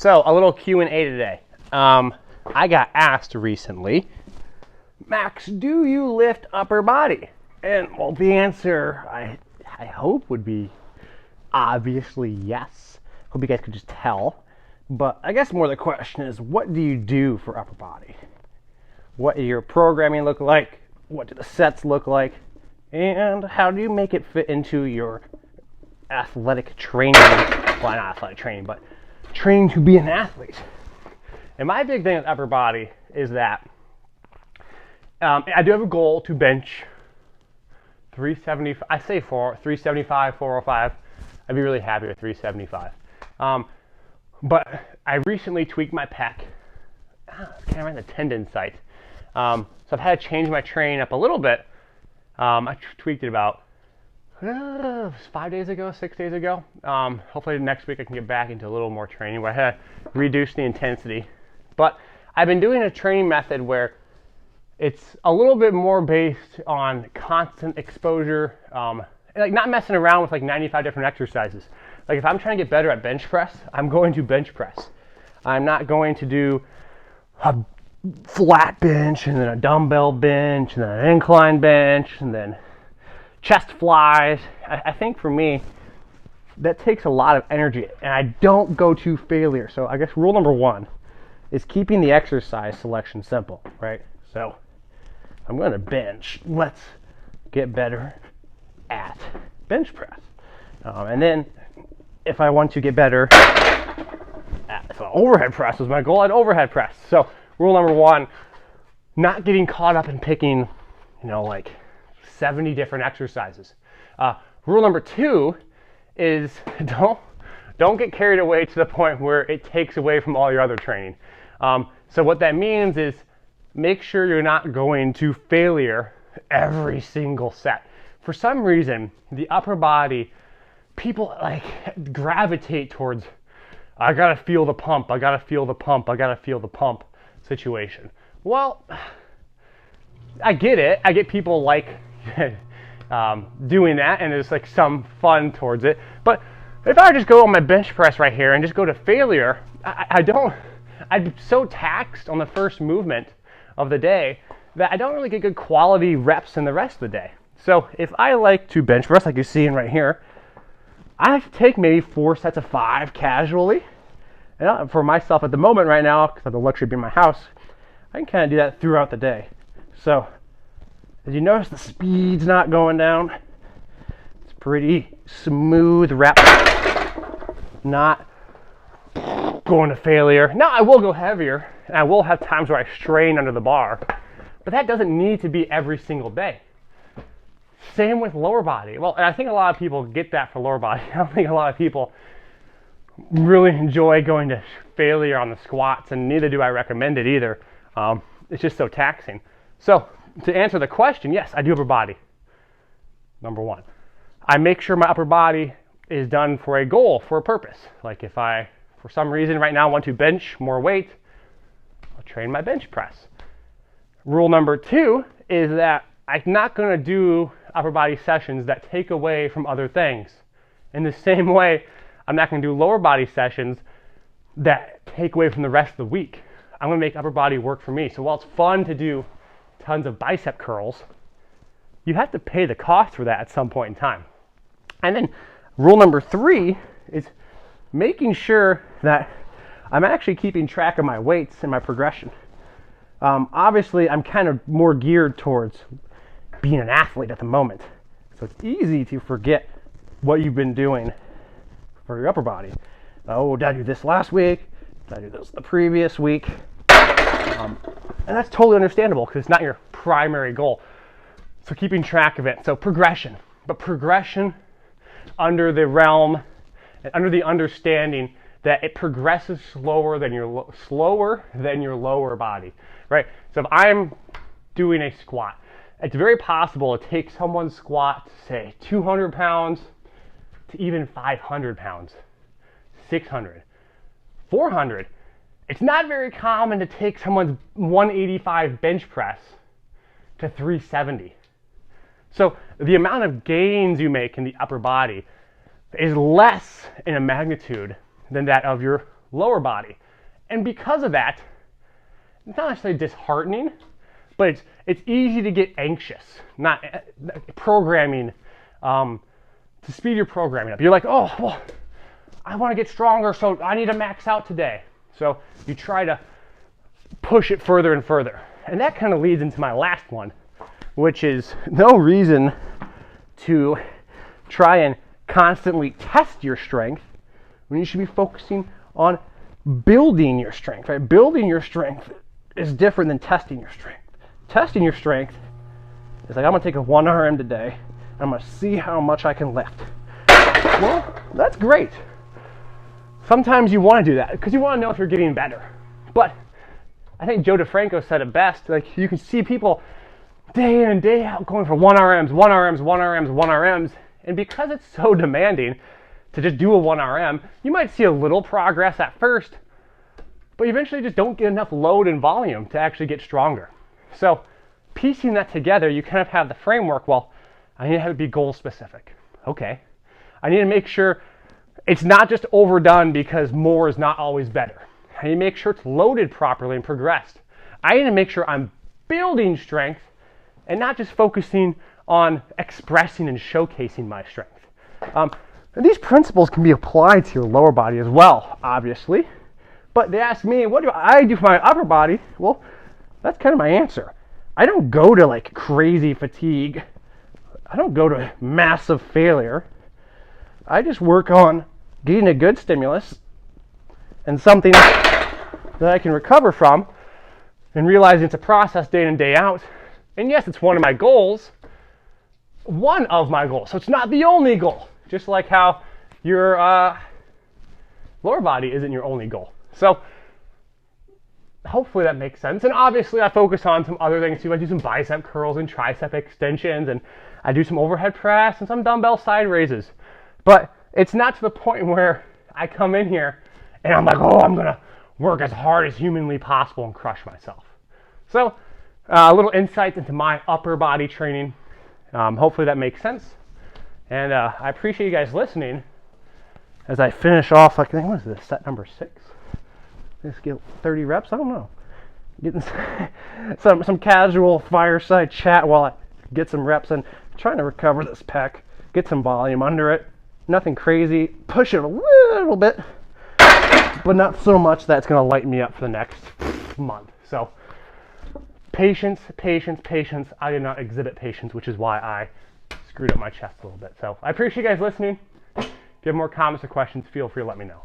So a little Q&A today. I got asked recently, Max, do you lift upper body? And well, the answer I hope would be obviously yes. Hope you guys could just tell. But I guess more the question is, what do you do for upper body? What does your programming look like? What do the sets look like? And how do you make it fit into your athletic training? Well, not athletic training, but training to be an athlete. And my big thing with upper body is that I do have a goal to bench 375. I say 375, 405. I'd be really happy with 375. But I recently tweaked my pec. It's kind of around the tendon site. So I've had to change my train up a little bit. I tweaked it about 5 days ago, 6 days ago. Hopefully next week I can get back into a little more training where I had to reduce the intensity. But I've been doing a training method where it's a little bit more based on constant exposure, like not messing around with like 95 different exercises. Like if I'm trying to get better at bench press, I'm going to bench press. I'm not going to do a flat bench and then a dumbbell bench and then an incline bench and then chest flies. I think for me, that takes a lot of energy and I don't go to failure. So I guess rule number one is keeping the exercise selection simple, right? So I'm going to bench. Let's get better at bench press. And then if I want to get better at overhead press was my goal, I'd overhead press. So rule number one, not getting caught up in picking, like 70 different exercises. Rule number two is don't get carried away to the point where it takes away from all your other training. So what that means is make sure you're not going to failure every single set. For some reason, the upper body, people like gravitate towards, I gotta feel the pump, I gotta feel the pump, I gotta feel the pump situation. Well, I get it. I get people like doing that, and there's like some fun towards it. But if I just go on my bench press right here and just go to failure, I'm so taxed on the first movement of the day that I don't really get good quality reps in the rest of the day. So if I like to bench press, like you're seeing right here, I have to take maybe 4 sets of 5 casually. And for myself at the moment right now, because I have the luxury of being in my house, I can kind of do that throughout the day. So as you notice, the speed's not going down. It's pretty smooth rep, not going to failure. Now I will go heavier, and I will have times where I strain under the bar, but that doesn't need to be every single day. Same with lower body. Well, and I think a lot of people get that for lower body. I don't think a lot of people really enjoy going to failure on the squats, and neither do I recommend it either. It's just so taxing. So to answer the question, yes, I do upper body. Number one, I make sure my upper body is done for a goal, for a purpose. Like if I, for some reason right now, want to bench more weight, I'll train my bench press. Rule number two is that I'm not going to do upper body sessions that take away from other things. In the same way, I'm not going to do lower body sessions that take away from the rest of the week. I'm going to make upper body work for me. So while it's fun to do tons of bicep curls, you have to pay the cost for that at some point in time. And then rule number three is making sure that I'm actually keeping track of my weights and my progression. Obviously, I'm kind of more geared towards being an athlete at the moment. So it's easy to forget what you've been doing for your upper body. Oh, did I do this last week? Did I do this the previous week? And that's totally understandable because it's not your primary goal. So keeping track of it. So progression. But progression under the realm and under the understanding that it progresses slower than your lower body, right? So if I'm doing a squat, it's very possible to take someone's squat, say 200 pounds to even 500 pounds, 600, 400. It's not very common to take someone's 185 bench press to 370. So the amount of gains you make in the upper body is less in a magnitude than that of your lower body. And because of that, it's not necessarily disheartening, but it's easy to get anxious, not programming, to speed your programming up. You're like, oh, well, I want to get stronger, so I need to max out today. So you try to push it further and further. And that kind of leads into my last one, which is no reason to try and constantly test your strength when you should be focusing on building your strength, right? Building your strength is different than testing your strength. Testing your strength is like, I'm gonna take a 1 RM today, and I'm gonna see how much I can lift. Well, that's great. Sometimes you wanna do that because you wanna know if you're getting better. But I think Joe DeFranco said it best, like you can see people day in and day out going for 1 RMs, 1 RMs, 1 RMs, 1 RMs, and because it's so demanding to just do a 1 RM, you might see a little progress at first, but you eventually just don't get enough load and volume to actually get stronger. So piecing that together, you kind of have the framework, well, I need to have it be goal specific. Okay. I need to make sure it's not just overdone because more is not always better. I need to make sure it's loaded properly and progressed. I need to make sure I'm building strength and not just focusing on expressing and showcasing my strength. And these principles can be applied to your lower body as well, obviously. But they ask me, what do I do for my upper body? Well, that's kind of my answer. I don't go to like crazy fatigue. I don't go to massive failure. I just work on getting a good stimulus and something that I can recover from and realizing it's a process day in and day out. And yes, it's one of my goals. One of my goals. So it's not the only goal. Just like how your lower body isn't your only goal. So hopefully that makes sense. And obviously I focus on some other things too. I do some bicep curls and tricep extensions, and I do some overhead press and some dumbbell side raises. But it's not to the point where I come in here and I'm like, oh, I'm going to work as hard as humanly possible and crush myself. So a little insight into my upper body training. Hopefully that makes sense. And I appreciate you guys listening as I finish off, like, what is this, set number 6? Let's get 30 reps? I don't know. Getting some casual fireside chat while I get some reps in. Trying to recover this pec, get some volume under it. Nothing crazy. Push it a little bit, but not so much that it's going to light me up for the next month. So patience, patience, patience. I did not exhibit patience, which is why I screwed up my chest a little bit. So I appreciate you guys listening. If you have more comments or questions, feel free to let me know.